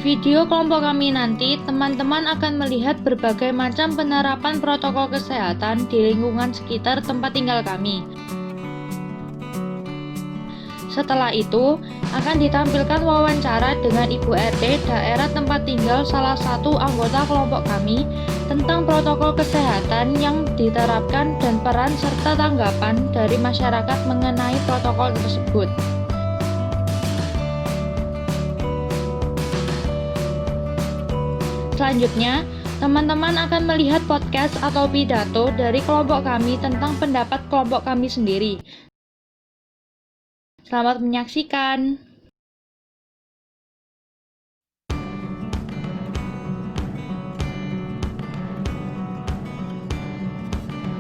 video kelompok kami nanti, teman-teman akan melihat berbagai macam penerapan protokol kesehatan di lingkungan sekitar tempat tinggal kami. Setelah itu, akan ditampilkan wawancara dengan Ibu RT daerah tempat tinggal salah satu anggota kelompok kami tentang protokol kesehatan yang diterapkan dan peran serta tanggapan dari masyarakat mengenai protokol tersebut. Selanjutnya, teman-teman akan melihat podcast atau pidato dari kelompok kami tentang pendapat kelompok kami sendiri. Selamat menyaksikan.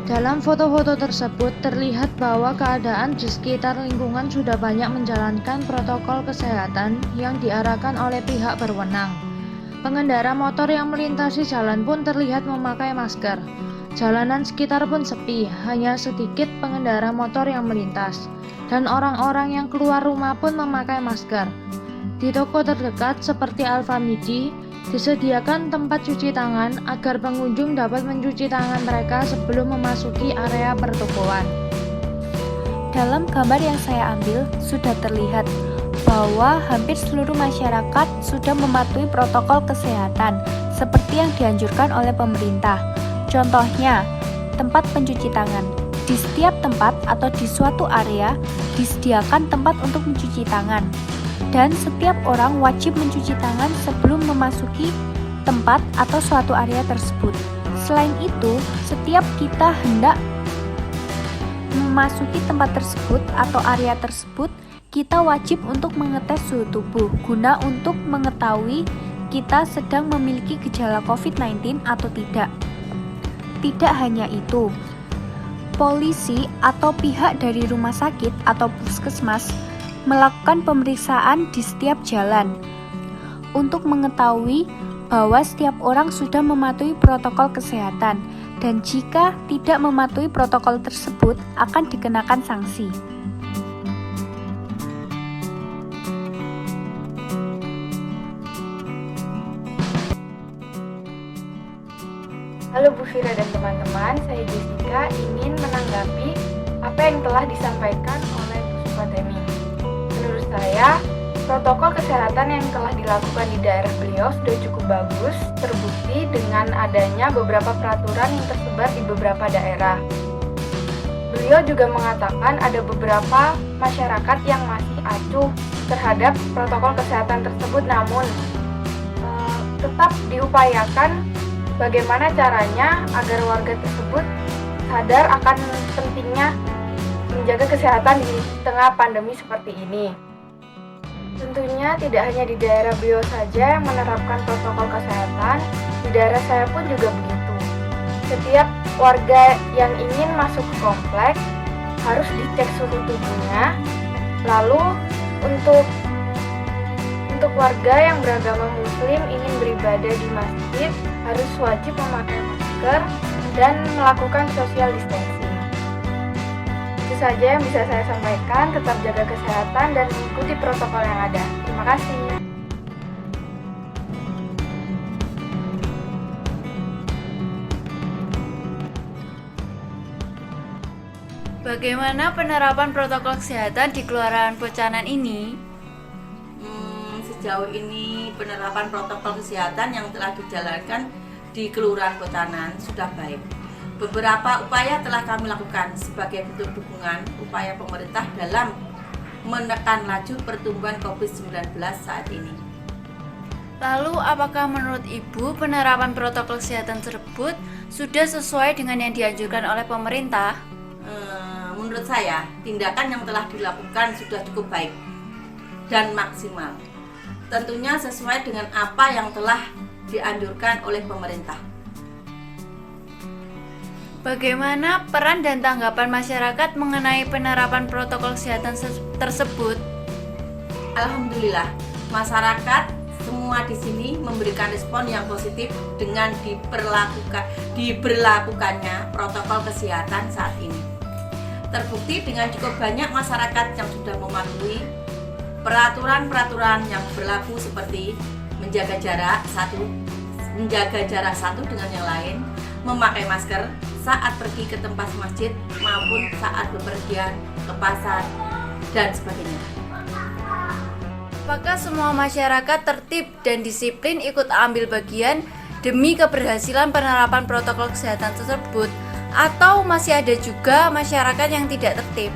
Dalam foto-foto tersebut terlihat bahwa keadaan di sekitar lingkungan sudah banyak menjalankan protokol kesehatan yang diarahkan oleh pihak berwenang. Pengendara motor yang melintasi jalan pun terlihat memakai masker. Jalanan sekitar pun sepi, hanya sedikit pengendara motor yang melintas. Dan orang-orang yang keluar rumah pun memakai masker. Di toko terdekat seperti Alfamidi, disediakan tempat cuci tangan agar pengunjung dapat mencuci tangan mereka sebelum memasuki area pertokoan. Dalam gambar yang saya ambil, sudah terlihat bahwa hampir seluruh masyarakat sudah mematuhi protokol kesehatan seperti yang dianjurkan oleh pemerintah. Contohnya, tempat pencuci tangan. Di setiap tempat atau di suatu area disediakan tempat untuk mencuci tangan. Dan setiap orang wajib mencuci tangan sebelum memasuki tempat atau suatu area tersebut. Selain itu, setiap kita hendak memasuki tempat tersebut atau area tersebut, kita wajib untuk mengetes suhu tubuh guna untuk mengetahui kita sedang memiliki gejala COVID-19 atau tidak. Tidak hanya itu, polisi atau pihak dari rumah sakit atau puskesmas melakukan pemeriksaan di setiap jalan untuk mengetahui bahwa setiap orang sudah mematuhi protokol kesehatan dan jika tidak mematuhi protokol tersebut akan dikenakan sanksi. Halo Bu Fira dan teman-teman, saya Jessica ingin menanggapi apa yang telah disampaikan oleh Bu Sufatemi. Menurut saya, protokol kesehatan yang telah dilakukan di daerah beliau sudah cukup bagus, terbukti dengan adanya beberapa peraturan yang tersebar di beberapa daerah. Beliau juga mengatakan ada beberapa masyarakat yang masih acuh terhadap protokol kesehatan tersebut, namun tetap diupayakan bagaimana caranya agar warga tersebut sadar akan pentingnya menjaga kesehatan di tengah pandemi seperti ini. Tentunya tidak hanya di daerah beliau saja yang menerapkan protokol kesehatan, di daerah saya pun juga begitu. Setiap warga yang ingin masuk ke komplek harus dicek suhu tubuhnya. Lalu untuk warga yang beragama muslim ingin beribadah di masjid harus wajib memakai masker dan melakukan social distancing. Itu saja yang bisa saya sampaikan, tetap jaga kesehatan dan mengikuti protokol yang ada. Terima kasih. Bagaimana penerapan protokol kesehatan di Kelurahan Pocanan ini? Sejauh ini penerapan protokol kesehatan yang telah dijalankan di Kelurahan Pocanan sudah baik. Beberapa upaya telah kami lakukan sebagai bentuk dukungan upaya pemerintah dalam menekan laju pertumbuhan COVID-19 saat ini. Lalu apakah menurut Ibu penerapan protokol kesehatan tersebut sudah sesuai dengan yang dianjurkan oleh pemerintah? Menurut saya, tindakan yang telah dilakukan sudah cukup baik dan maksimal. Tentunya sesuai dengan apa yang telah dianjurkan oleh pemerintah. Bagaimana peran dan tanggapan masyarakat mengenai penerapan protokol kesehatan tersebut? Alhamdulillah, masyarakat semua di sini memberikan respon yang positif dengan diberlakukannya protokol kesehatan saat ini. Terbukti dengan cukup banyak masyarakat yang sudah mematuhi peraturan-peraturan yang berlaku seperti menjaga jarak satu dengan yang lain, memakai masker saat pergi ke tempat masjid maupun saat bepergian ke pasar dan sebagainya. Apakah semua masyarakat tertib dan disiplin ikut ambil bagian demi keberhasilan penerapan protokol kesehatan tersebut, atau masih ada juga masyarakat yang tidak tertib?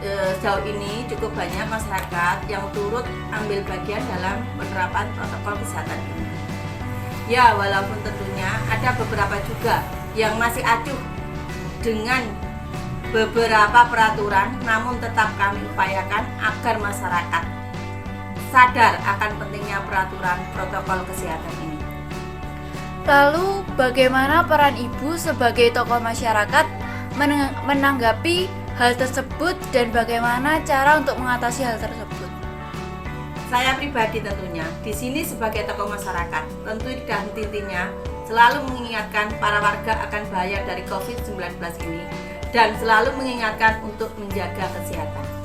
Sejauh ini cukup banyak masyarakat yang turut ambil bagian dalam penerapan protokol kesehatan ini. Ya, walaupun tentunya ada beberapa juga yang masih acuh dengan beberapa peraturan, namun tetap kami upayakan agar masyarakat sadar akan pentingnya peraturan protokol kesehatan ini. Lalu, bagaimana peran Ibu sebagai tokoh masyarakat menanggapi hal tersebut dan bagaimana cara untuk mengatasi hal tersebut? Saya pribadi tentunya di sini sebagai tokoh masyarakat, tentu tidak henti-hentinya selalu mengingatkan para warga akan bahaya dari COVID-19 ini dan selalu mengingatkan untuk menjaga kesehatan.